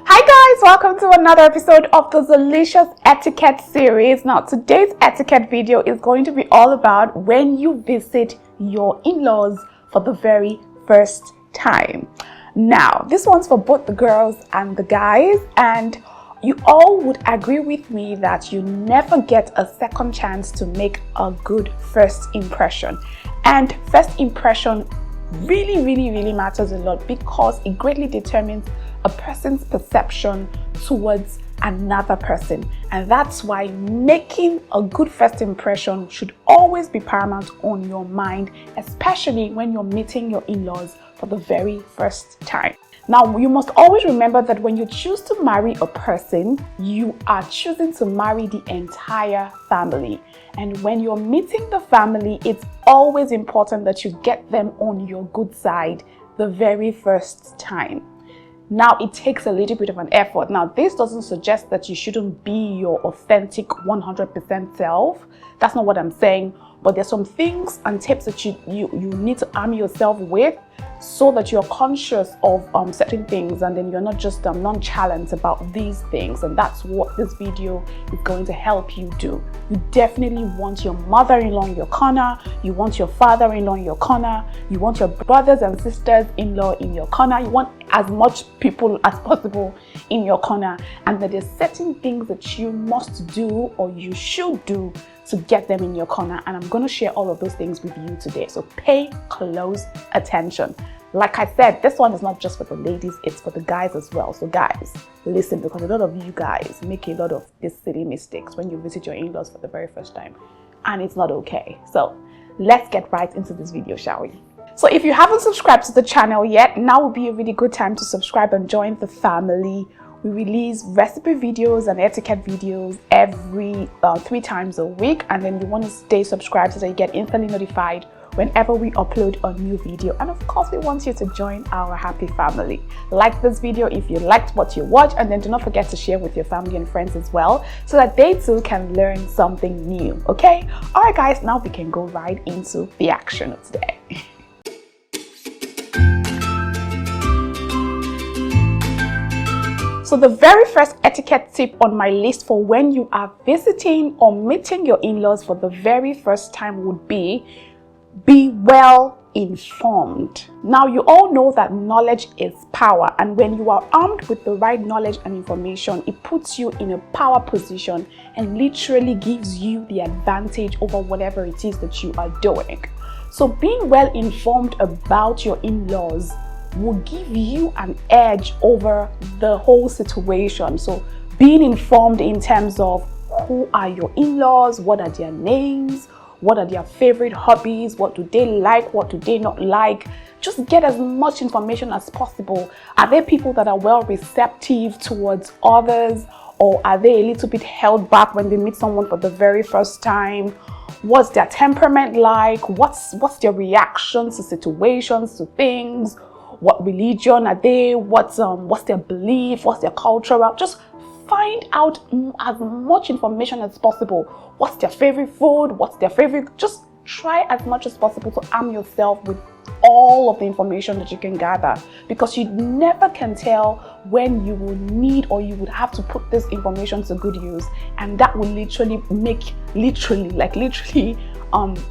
Hi guys, welcome to another episode of the Zeelicious Etiquette series. Now today's etiquette video is going to be all about when you visit your in-laws for the very first time. Now this one's for both the girls and the guys, and you all would agree with me that you never get a second chance to make a good first impression. And first impression really matters a lot because it greatly determines a person's perception towards another person, and that's why making a good first impression should always be paramount on your mind, especially when you're meeting your in-laws for the very first time. Now, you must always remember that when you choose to marry a person, you are choosing to marry the entire family. And when you're meeting the family, it's always important that you get them on your good side the very first time. Now, it takes a little bit of an effort. Now, this doesn't suggest that you shouldn't be your authentic 100% self. That's not what I'm saying. But there's some things and tips that you need to arm yourself with so that you're conscious of certain things, and then you're not just nonchalant about these things. And that's what this video is going to help you do. You definitely want your mother-in-law in your corner. You want your father-in-law in your corner. You want your brothers and sisters-in-law in your corner. You want as much people as possible in your corner. And that there's certain things that you must do or you should do to get them in your corner, and I'm going to share all of those things with you today, so pay close attention. Like I said, this one is not just for the ladies, it's for the guys as well. So guys, listen, because a lot of you guys make a lot of these silly mistakes when you visit your in-laws for the very first time, and it's not okay. So let's get right into this video, shall we? So if you haven't subscribed to the channel yet, now would be a really good time to subscribe and join the family. We release recipe videos and etiquette videos every 3 times a week, and then you want to stay subscribed so that you get instantly notified whenever we upload a new video. And of course, we want you to join our happy family. Like this video if you liked what you watched, and then do not forget to share with your family and friends as well so that they too can learn something new. Okay? Alright guys, now we can go right into the action of today. So the very first etiquette tip on my list for when you are visiting or meeting your in-laws for the very first time would be well informed. Now, you all know that knowledge is power, and when you are armed with the right knowledge and information, it puts you in a power position and literally gives you the advantage over whatever it is that you are doing. So being well informed about your in-laws will give you an edge over the whole situation. So being informed in terms of who are your in-laws, what are their names, what are their favorite hobbies, what do they like, what do they not like. Just get as much information as possible. Are there people that are well receptive towards others, or are they a little bit held back when they meet someone for the very first time? What's their temperament like? What's their reactions to situations, to things? What religion are they? What's their belief? What's their culture? Just find out as much information as possible. What's their favorite food? What's their favorite? Just try as much as possible to arm yourself with all of the information that you can gather, because you never can tell when you will need or you would have to put this information to good use, and that will literally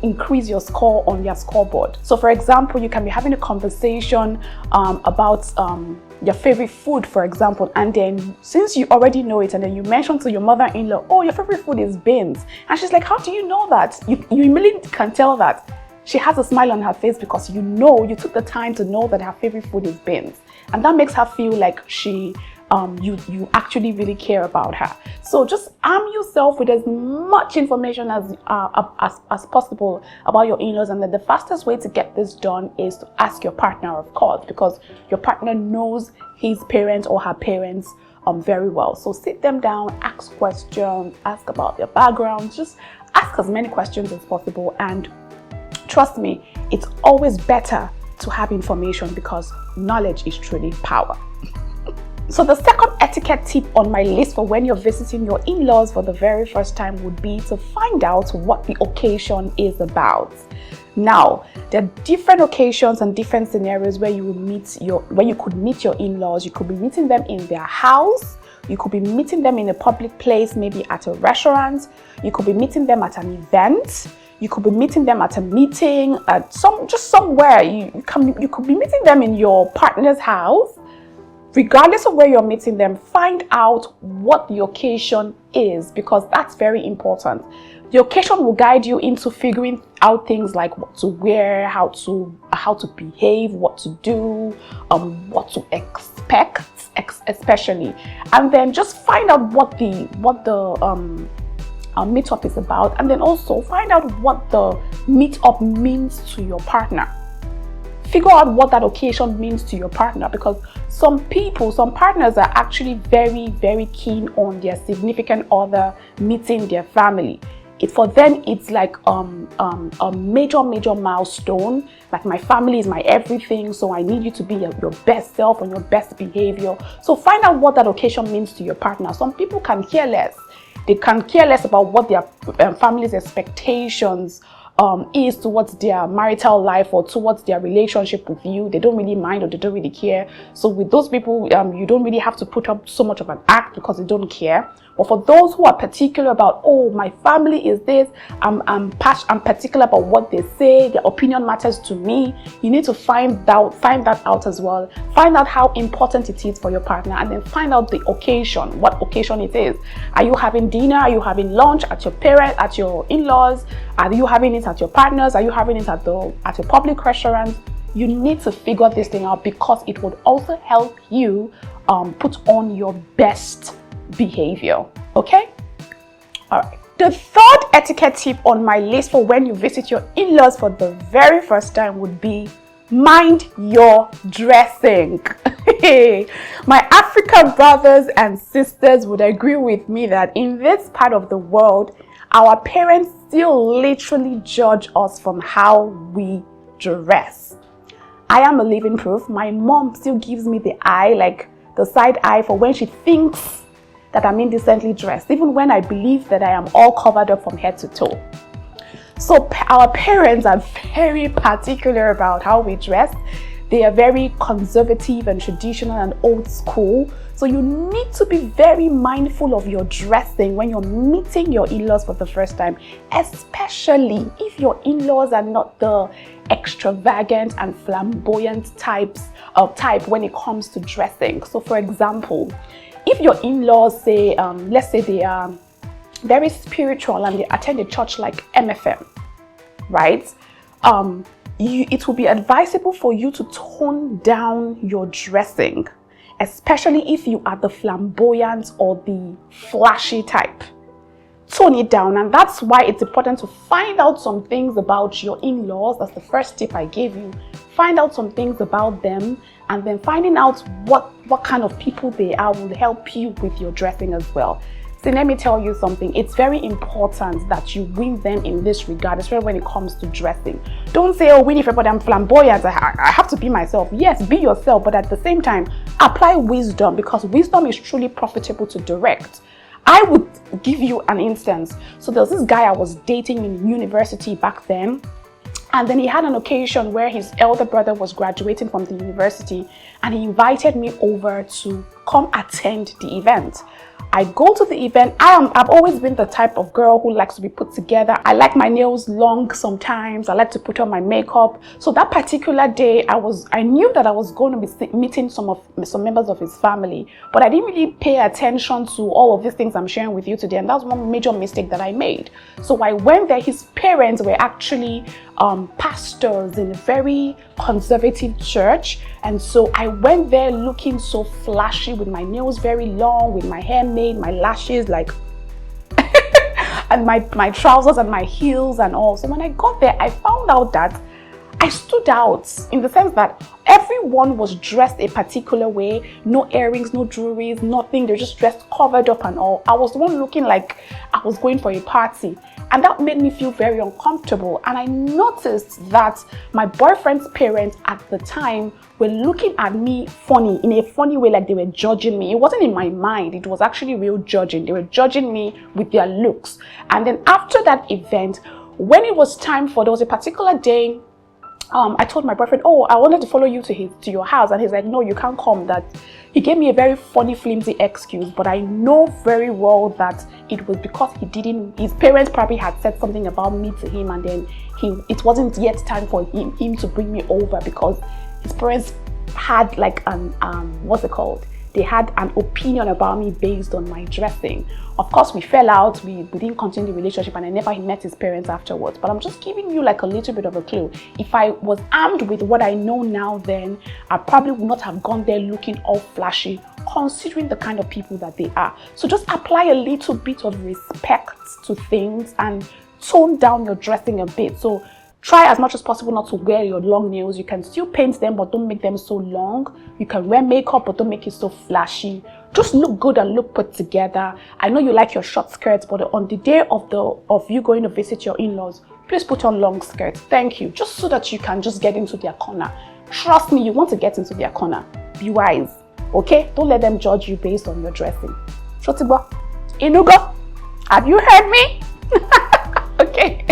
increase your score on your scoreboard. So for example, you can be having a conversation about your favorite food, for example, and then since you already know it, and then you mention to your mother-in-law, oh, your favorite food is beans, and she's like, how do you know that? You immediately can tell that she has a smile on her face because you know you took the time to know that her favorite food is beans, and that makes her feel like you actually really care about her. So just arm yourself with as much information as possible about your in-laws, and then the fastest way to get this done is to ask your partner, of course, because your partner knows his parents or her parents very well. So sit them down, ask questions, ask about their backgrounds, just ask as many questions as possible, and trust me, it's always better to have information because knowledge is truly power. So the second etiquette tip on my list for when you're visiting your in-laws for the very first time would be to find out what the occasion is about. Now, there are different occasions and different scenarios where you could meet your in-laws. You could be meeting them in their house. You could be meeting them in a public place, maybe at a restaurant. You could be meeting them at an event. You could be meeting them at a meeting, at somewhere. You could be meeting them in your partner's house. Regardless of where you're meeting them, find out what the occasion is, because that's very important. The occasion will guide you into figuring out things like what to wear, how to behave, what to do, what to expect, especially, and then just find out what the meetup is about, and then also find out what the meetup means to your partner. Figure out what that occasion means to your partner, because some partners are actually very, very keen on their significant other meeting their family. For them, it's like a major milestone. Like, my family is my everything, so I need you to be your best self and your best behavior. So find out what that occasion means to your partner. Some people can care less. They can care less about what their family's expectations is towards their marital life or towards their relationship with you. They don't really mind, or they don't really care. So with those people, you don't really have to put up so much of an act, because they don't care. But for those who are particular about, oh, my family is this, I'm particular about what they say, their opinion matters to me, you need to find that out as well. Find out how important it is for your partner, and then find out the occasion, what occasion it is. Are you having dinner? Are you having lunch at your in-laws? Are you having it at your partners? Are you having it at a public restaurant? You need to figure this thing out, because it would also help you put on your best behavior. Okay? All right. The third etiquette tip on my list for when you visit your in-laws for the very first time would be mind your dressing. My African brothers and sisters would agree with me that in this part of the world, our parents still literally judge us from how we dress. I am a living proof. My mom still gives me the eye, like the side eye, for when she thinks that I'm indecently dressed, even when I believe that I am all covered up from head to toe. So our parents are very particular about how we dress. They are very conservative and traditional and old school. So you need to be very mindful of your dressing when you're meeting your in-laws for the first time, especially if your in-laws are not the extravagant and flamboyant type when it comes to dressing. So for example, if your in-laws say, let's say they are very spiritual and they attend a church like MFM, right? It will be advisable for you to tone down your dressing, especially if you are the flamboyant or the flashy type. Tone it down, and that's why it's important to find out some things about your in-laws. That's the first tip I gave you. Find out some things about them, and then finding out what kind of people they are will help you with your dressing as well. So let me tell you something. It's very important that you win them in this regard, especially when it comes to dressing. Don't say, oh, Winnie, but I'm flamboyant, I have to be myself. Yes, be yourself, but at the same time, apply wisdom, because wisdom is truly profitable to direct. I would give you an instance. So there was this guy I was dating in university back then. And then he had an occasion where his elder brother was graduating from the university, and he invited me over to come attend the event. I go to the event. I've always been the type of girl who likes to be put together. I like my nails long sometimes. I like to put on my makeup. So that particular day, I knew that I was going to be meeting some members of his family, but I didn't really pay attention to all of these things I'm sharing with you today, and that's one major mistake that I made. So I went there. His parents were actually pastors in a very conservative church, and so I went there looking so flashy, with my nails very long, with my hair made, my lashes like and my trousers and my heels and all. So when I got there, I found out that I stood out in the sense that everyone was dressed a particular way. No earrings, no jewelry, nothing. They're just dressed covered up and all. I was the one looking like I was going for a party. And that made me feel very uncomfortable. And I noticed that my boyfriend's parents at the time were looking at me funny, in a funny way, like they were judging me. It wasn't in my mind. It was actually real judging. They were judging me with their looks. And then after that event, when it was time for, there was a particular day, I told my boyfriend, oh, I wanted to follow you to your house. And he's like, no, you can't come. That he gave me a very funny, flimsy excuse. But I know very well that it was because his parents probably had said something about me to him. And then it wasn't yet time for him to bring me over, because his parents had like what's it called? They had an opinion about me based on my dressing. Of course, we fell out, we didn't continue the relationship, and I never met his parents afterwards. But I'm just giving you like a little bit of a clue. If I was armed with what I know now then, I probably would not have gone there looking all flashy, considering the kind of people that they are. So just apply a little bit of respect to things and tone down your dressing a bit. So try as much as possible not to wear your long nails. You can still paint them, but don't make them so long. You can wear makeup, but don't make it so flashy. Just look good and look put together. I know you like your short skirts, but on the day of you going to visit your in-laws, please put on long skirts. Thank you. Just so that you can just get into their corner. Trust me, you want to get into their corner. Be wise, okay? Don't let them judge you based on your dressing. Shotibo, Inugo, have you heard me? Okay.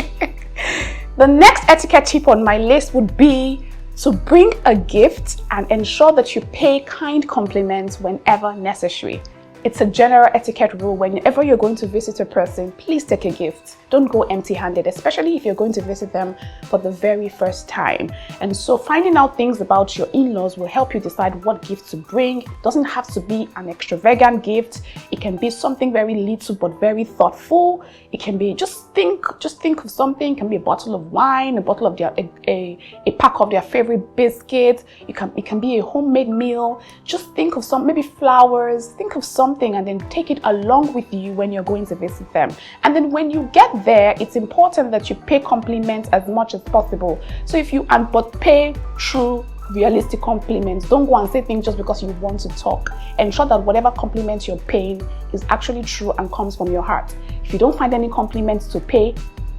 The next etiquette tip on my list would be to bring a gift and ensure that you pay kind compliments whenever necessary. It's a general etiquette rule. Whenever you're going to visit a person, please take a gift. Don't go empty-handed, especially if you're going to visit them for the very first time. And so finding out things about your in-laws will help you decide what gift to bring. It doesn't have to be an extravagant gift. It can be something very little but very thoughtful. It can be just think of something. It can be a bottle of wine, a bottle of a pack of their favorite biscuits. It can be a homemade meal. Just think of maybe flowers. Think of something and then take it along with you when you're going to visit them. And then when you get there, it's important that you pay compliments as much as possible. So but pay true, realistic compliments. Don't go and say things just because you want to talk. Ensure that whatever compliments you're paying is actually true and comes from your heart. If you don't find any compliments to pay,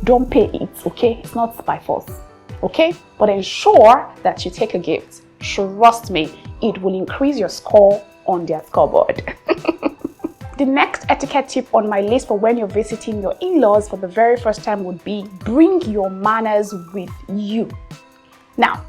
don't pay it, okay? It's not by force, okay? But ensure that you take a gift. Trust me, it will increase your score on their scoreboard. The next etiquette tip on my list for when you're visiting your in-laws for the very first time would be bring your manners with you. Now,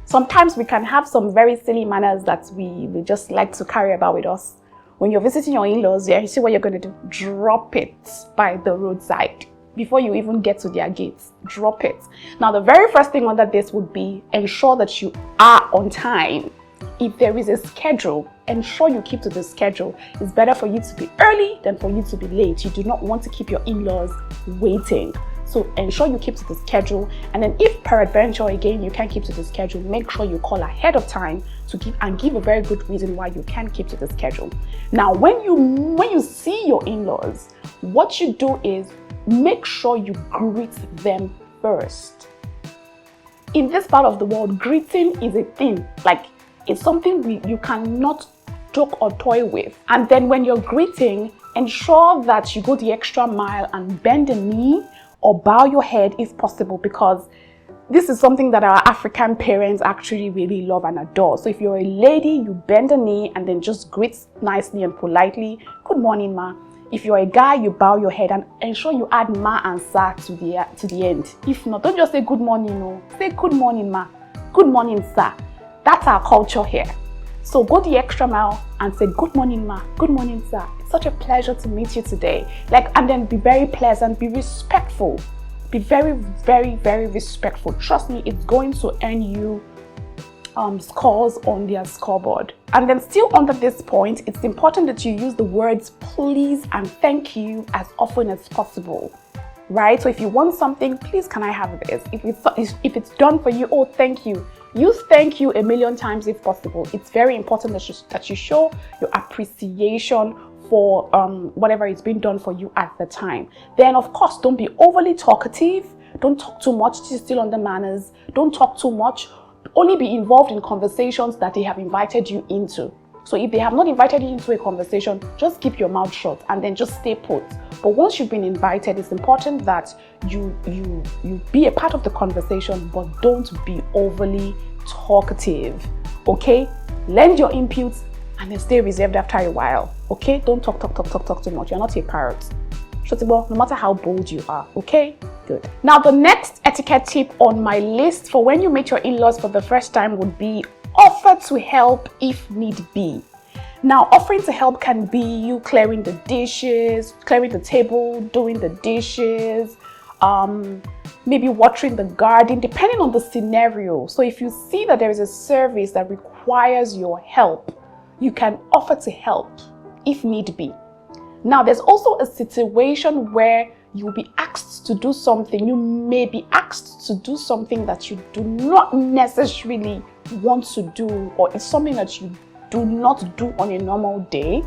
sometimes we can have some very silly manners that we just like to carry about with us. When you're visiting your in-laws, you see what you're going to do? Drop it by the roadside. Before you even get to their gates, drop it. Now, the very first thing under this would be ensure that you are on time. If there is a schedule, ensure you keep to the schedule. It's better for you to be early than for you to be late. You do not want to keep your in-laws waiting. So ensure you keep to the schedule. And then if peradventure again you can't keep to the schedule, make sure you call ahead of time to give a very good reason why you can't keep to the schedule. Now, when you see your in-laws, what you do is make sure you greet them first. In this part of the world, greeting is a thing. Like, it's something you cannot joke or toy with. And then when you're greeting, ensure that you go the extra mile and bend a knee or bow your head if possible, because this is something that our African parents actually really love and adore. So if you're a lady, you bend a knee and then just greet nicely and politely. Good morning, ma. If you're a guy, you bow your head and ensure you add ma and sa to the end. If not, don't just say good morning, no. Say good morning, ma. Good morning, sir. That's our culture here. So go the extra mile and say, good morning, ma. Good morning, sir. It's such a pleasure to meet you today. And then be very pleasant, be respectful. Be very, very, very respectful. Trust me, it's going to earn you scores on their scoreboard. And then still under this point, it's important that you use the words please and thank you as often as possible. Right? So if you want something, please, can I have this? If it's done for you, oh, thank you. Use thank you a million times if possible. It's very important that you show your appreciation for whatever is being done for you at the time. Then, of course, don't be overly talkative. Don't talk too much. This is still on the manners. Don't talk too much. Only be involved in conversations that they have invited you into. So if they have not invited you into a conversation, just keep your mouth shut and then just stay put. But once you've been invited, it's important that you be a part of the conversation, but don't be overly talkative, okay? Lend your inputs and then stay reserved after a while, okay? Don't talk too much. You're not a parrot. No matter how bold you are, okay? Good. Now, the next etiquette tip on my list for when you meet your in-laws for the first time would be offer to help if need be. Now, offering to help can be you clearing the dishes, clearing the table, doing the dishes, maybe watering the garden, depending on the scenario. So if you see that there is a service that requires your help, you can offer to help if need be. Now, there's also a situation where you'll be asked to do something. You may be asked to do something that you do not necessarily want to do, or it's something that you do not do on a normal day.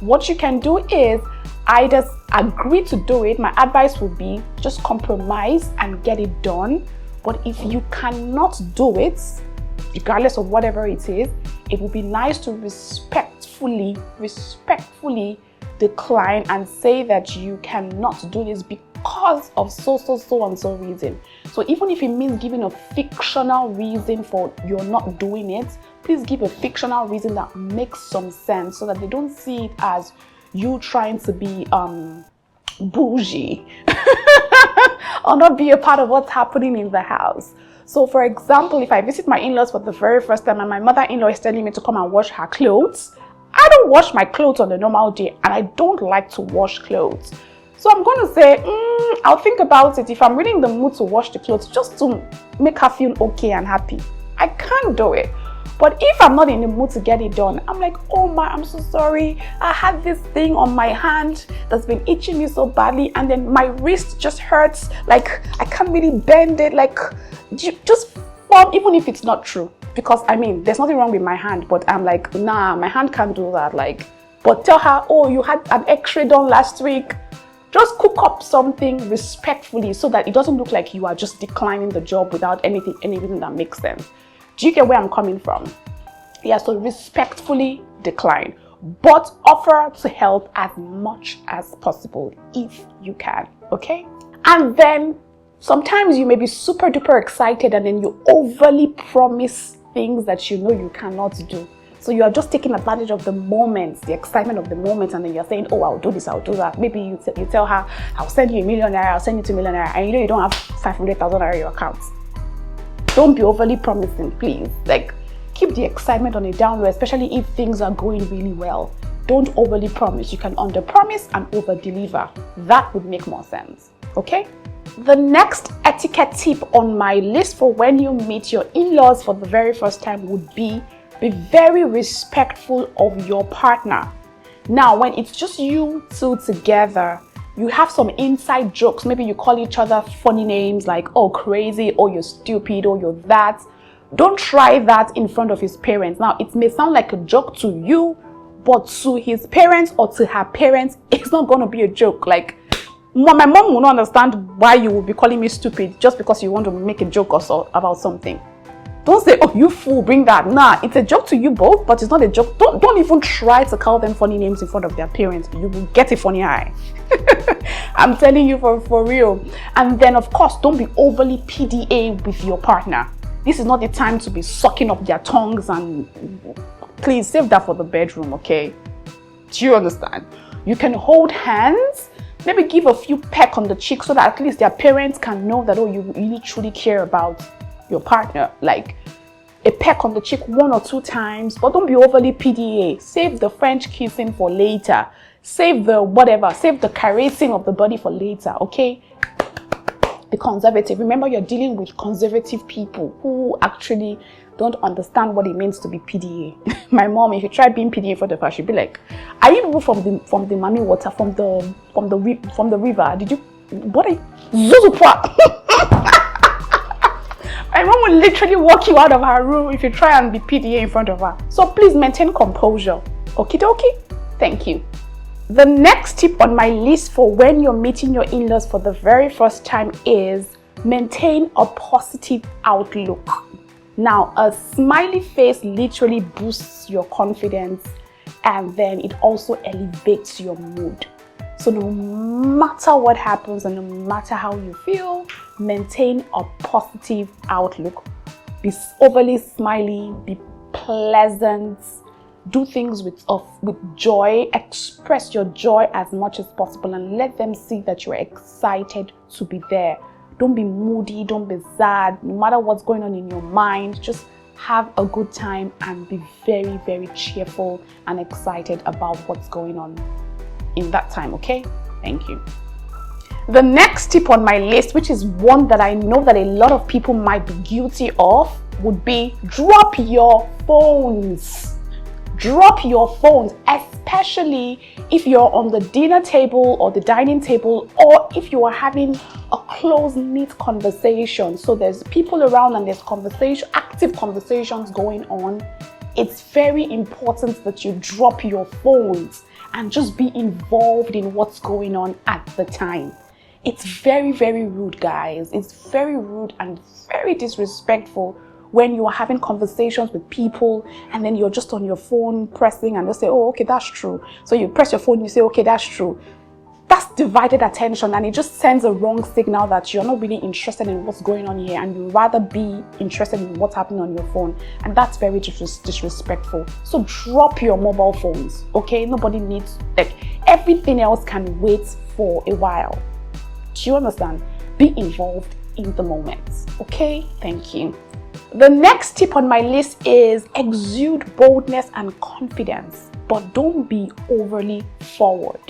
What you can do is either agree to do it. My advice would be just compromise and get it done. But if you cannot do it, regardless of whatever it is, it would be nice to respectfully decline and say that you cannot do this because of so and so reason. So even if it means giving a fictional reason for you're not doing it, please give a fictional reason that makes some sense so that they don't see it as you trying to be bougie or not be a part of what's happening in the house. So for example, if I visit my in-laws for the very first time and my mother-in-law is telling me to come and wash her clothes, I don't wash my clothes on a normal day and I don't like to wash clothes. So I'm going to say, I'll think about it. If I'm really in the mood to wash the clothes just to make her feel okay and happy, I can't do it. But if I'm not in the mood to get it done, I'm like, oh my, I'm so sorry. I had this thing on my hand that's been itching me so badly, and then my wrist just hurts. Like, I can't really bend it. Like, just form, even if it's not true. Because, I mean, there's nothing wrong with my hand, but I'm like, nah, my hand can't do that. Like, but tell her, oh, you had an x-ray done last week. Just cook up something respectfully so that it doesn't look like you are just declining the job without anything that makes sense. Do you get where I'm coming from? Yeah, so respectfully decline, but offer to help as much as possible if you can, okay? And then sometimes you may be super duper excited and then you overly promise things that you know you cannot do. So you are just taking advantage of the moment, the excitement of the moment, and then you're saying, oh, I'll do this, I'll do that. Maybe you tell her, I'll send you ₦1 million, I'll send you ₦2 million, and you know you don't have 500,000 in your account. Don't be overly promising, please. Like, keep the excitement on a down low, especially if things are going really well. Don't overly promise. You can under-promise and over-deliver. That would make more sense, okay? The next etiquette tip on my list for when you meet your in-laws for the very first time would be very respectful of your partner. Now, when it's just you two together, you have some inside jokes. Maybe you call each other funny names like, oh, crazy, oh, you're stupid, oh, you're that. Don't try that in front of his parents. Now, it may sound like a joke to you, but to his parents or to her parents, it's not going to be a joke. Like, my mom will not understand why you will be calling me stupid just because you want to make a joke or so about something. Don't say, oh, you fool, bring that. Nah, it's a joke to you both, but it's not a joke. Don't even try to call them funny names in front of their parents. You will get a funny eye. I'm telling you for real. And then, of course, don't be overly PDA with your partner. This is not the time to be sucking up their tongues, and please save that for the bedroom, okay? Do you understand? You can hold hands, maybe give a few peck on the cheek so that at least their parents can know that, oh, you really truly care about your partner. Like a peck on the cheek 1 or 2 times, but don't be overly PDA. Save the French kissing for later. Save the whatever, save the caressing of the body for later, okay? Be conservative. Remember, you're dealing with conservative people who actually don't understand what it means to be PDA. My mom, if you try being PDA for the first, she'll be like, are you people from the mommy water, from the river? Did you, what are you, Zuzupwa? My mom will literally walk you out of her room if you try and be PDA in front of her. So please maintain composure. Okie dokie? Thank you. The next tip on my list for when you're meeting your in-laws for the very first time is maintain a positive outlook. Now, a smiley face literally boosts your confidence, and then it also elevates your mood. So no matter what happens and no matter how you feel, maintain a positive outlook. Be overly smiley, be pleasant, Do things with joy. Express your joy as much as possible and let them see that you're excited to be there. Don't be moody, don't be sad. No matter what's going on in your mind, just have a good time and be very, very cheerful and excited about what's going on in that time, okay? Thank you. The next tip on my list, which is one that I know that a lot of people might be guilty of, would be drop your phones. Drop your phones, especially if you're on the dinner table or the dining table, or if you are having a close-knit conversation. So there's people around and there's active conversations going on. It's very important that you drop your phones and just be involved in what's going on at the time. It's very, very rude, guys. It's very rude and very disrespectful when you are having conversations with people and then you're just on your phone pressing and they say, oh, okay, that's true. So you press your phone, you say, okay, that's true. That's divided attention, and it just sends a wrong signal that you're not really interested in what's going on here and you'd rather be interested in what's happening on your phone. And that's very disrespectful. So drop your mobile phones, okay? Nobody needs, like, everything else can wait for a while. Do you understand? Be involved in the moment, okay? Thank you. The next tip on my list is exude boldness and confidence, but don't be overly forward.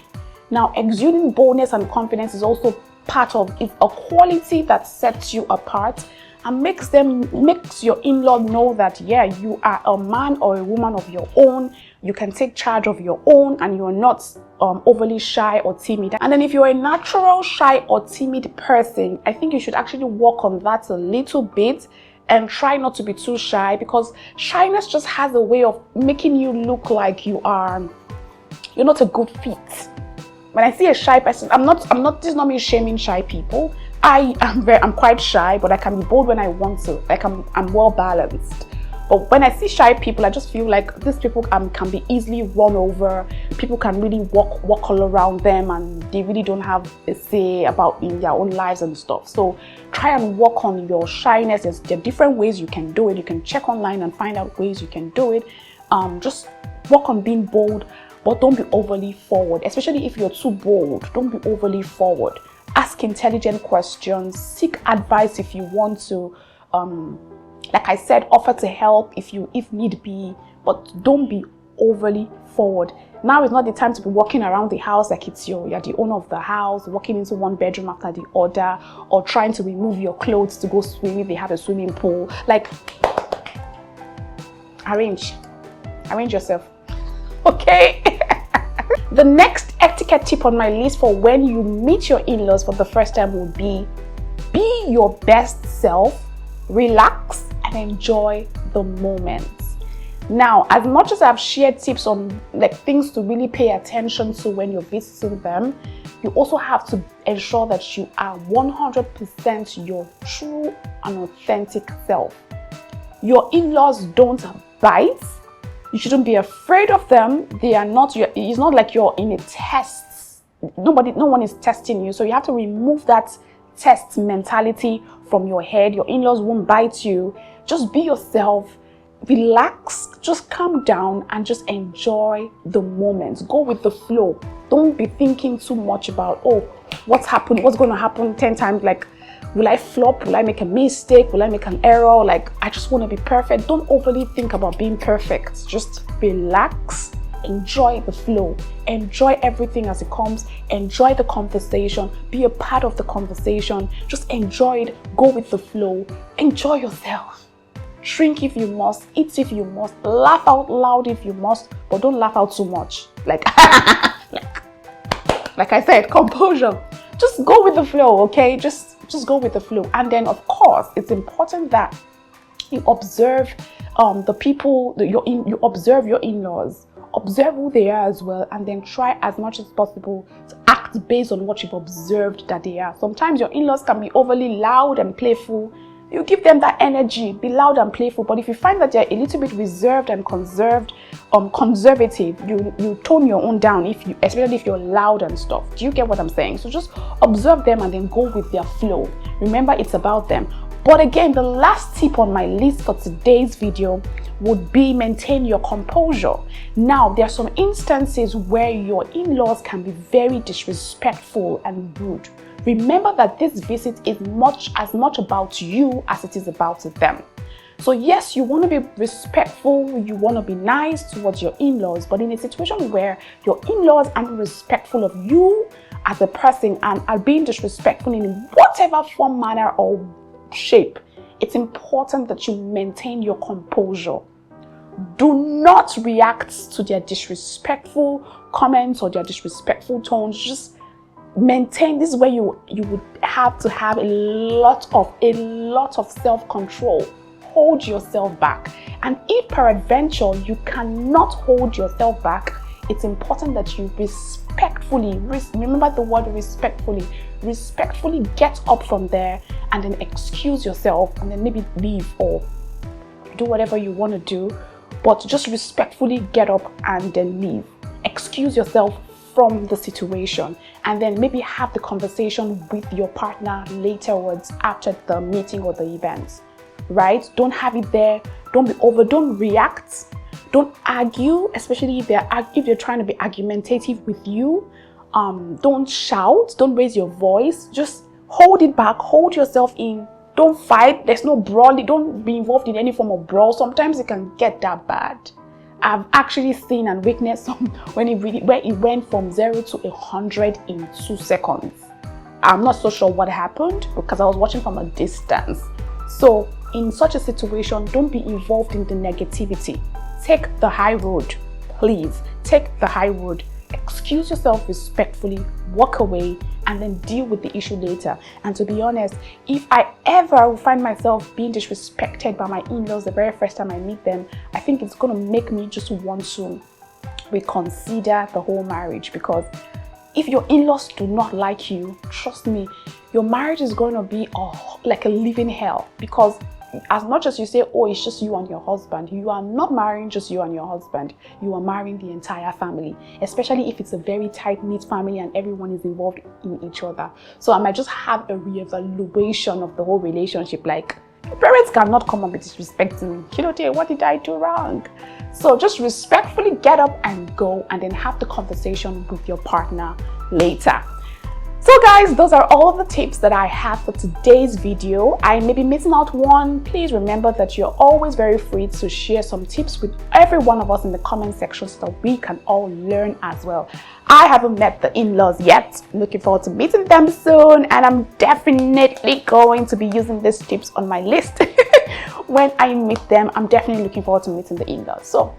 Now, exuding boldness and confidence is also it's a quality that sets you apart and makes your in-law know that, yeah, you are a man or a woman of your own. You can take charge of your own and you're not overly shy or timid. And then if you're a natural shy or timid person, I think you should actually work on that a little bit and try not to be too shy, because shyness just has a way of making you look like you're not a good fit. When I see a shy person, this is not me shaming shy people. I'm quite shy, but I can be bold when I want to. Like I'm well balanced. But when I see shy people, I just feel like these people can be easily run over. People can really walk all around them and they really don't have a say about in their own lives and stuff. So try and work on your shyness. There are different ways you can do it. You can check online and find out ways you can do it. Just work on being bold, but don't be overly forward. Especially if you're too bold, don't be overly forward. Ask intelligent questions. Seek advice if you want to. Like I said, offer to help if need be, but don't be overly forward. Now is not the time to be walking around the house like you're the owner of the house, walking into one bedroom after the other, or trying to remove your clothes to go swim if they have a swimming pool. Like, arrange yourself, okay? The next etiquette tip on my list for when you meet your in-laws for the first time would be your best self, relax, and enjoy the moment. Now, as much as I've shared tips on like things to really pay attention to when you're visiting them, you also have to ensure that you are 100% your true and authentic self. Your in-laws don't bite. You shouldn't be afraid of them. It's not like you're in a test. No one is testing you. So you have to remove that test mentality from your head. Your in-laws won't bite you. Just be yourself, relax, just calm down and just enjoy the moment. Go with the flow. Don't be thinking too much about, oh, what's going to happen 10 times, like, will I flop? Will I make a mistake? Will I make an error? Like, I just want to be perfect. Don't overly think about being perfect. Just relax, enjoy the flow, enjoy everything as it comes, enjoy the conversation, be a part of the conversation, just enjoy it, go with the flow, enjoy yourself. Drink if you must, eat if you must, laugh out loud if you must, but don't laugh out too much. Like I said, composure. Just go with the flow, okay? Just go with the flow. And then, of course, it's important that you observe the people, you observe your in-laws. Observe who they are as well, and then try as much as possible to act based on what you've observed that they are. Sometimes your in-laws can be overly loud and playful. You give them that energy, be loud and playful. But if you find that they're a little bit reserved and conservative, you tone your own down, especially if you're loud and stuff. Do you get what I'm saying? So just observe them and then go with their flow. Remember, it's about them. But again, the last tip on my list for today's video would be maintain your composure. Now, there are some instances where your in-laws can be very disrespectful and rude. Remember that this visit is as much about you as it is about them. So yes, you want to be respectful, you want to be nice towards your in-laws, but in a situation where your in-laws aren't respectful of you as a person and are being disrespectful in whatever form, manner, or shape, it's important that you maintain your composure. Do not react to their disrespectful comments or their disrespectful tones. Just maintain. This is where you would have to have a lot of self-control. Hold yourself back. And if peradventure you cannot hold yourself back, it's important that you respectfully, remember the word respectfully get up from there and then excuse yourself and then maybe leave or do whatever you want to do, but just respectfully get up and then leave. Excuse yourself from the situation and then maybe have the conversation with your partner laterwards after the meeting or the event, right? Don't have it there. Don't react. Don't argue, especially if they're trying to be argumentative with you. Don't shout. Don't raise your voice. Just hold it back. Hold yourself in. Don't fight. There's no brawling. Don't be involved in any form of brawl. Sometimes it can get that bad. I've actually seen and witnessed where it went from 0 to 100 in 2 seconds. I'm not so sure what happened because I was watching from a distance. So in such a situation, don't be involved in the negativity. Take the high road, please. Take the high road. Excuse yourself respectfully, walk away, and then deal with the issue later. And to be honest, if I ever find myself being disrespected by my in-laws the very first time I meet them, I think it's going to make me just want to reconsider the whole marriage. Because if your in-laws do not like you, trust me, your marriage is going to be like a living hell. Because as much as you say, oh, it's just you and your husband, you are not marrying just you and your husband. You are marrying the entire family, especially if it's a very tight-knit family and everyone is involved in each other. So I might just have a reevaluation of the whole relationship. Like, parents cannot come and be disrespecting me. Kilote, what did I do wrong? So just respectfully get up and go and then have the conversation with your partner later. So guys, those are all of the tips that I have for today's video. I may be missing out one. Please remember that you're always very free to share some tips with every one of us in the comment section so that we can all learn as well. I haven't met the in-laws yet. Looking forward to meeting them soon, and I'm definitely going to be using these tips on my list. When I meet them, I'm definitely looking forward to meeting the in-laws. So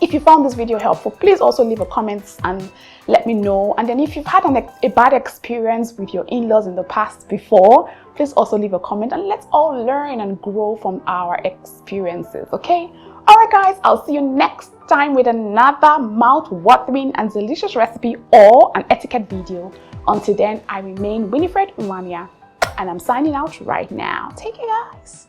if you found this video helpful, please also leave a comment and let me know. And then if you've had a bad experience with your in-laws in the past before, please also leave a comment and let's all learn and grow from our experiences, okay? Alright guys, I'll see you next time with another mouth-watering and delicious recipe or an etiquette video. Until then, I remain Winifred Umania and I'm signing out right now. Take care guys.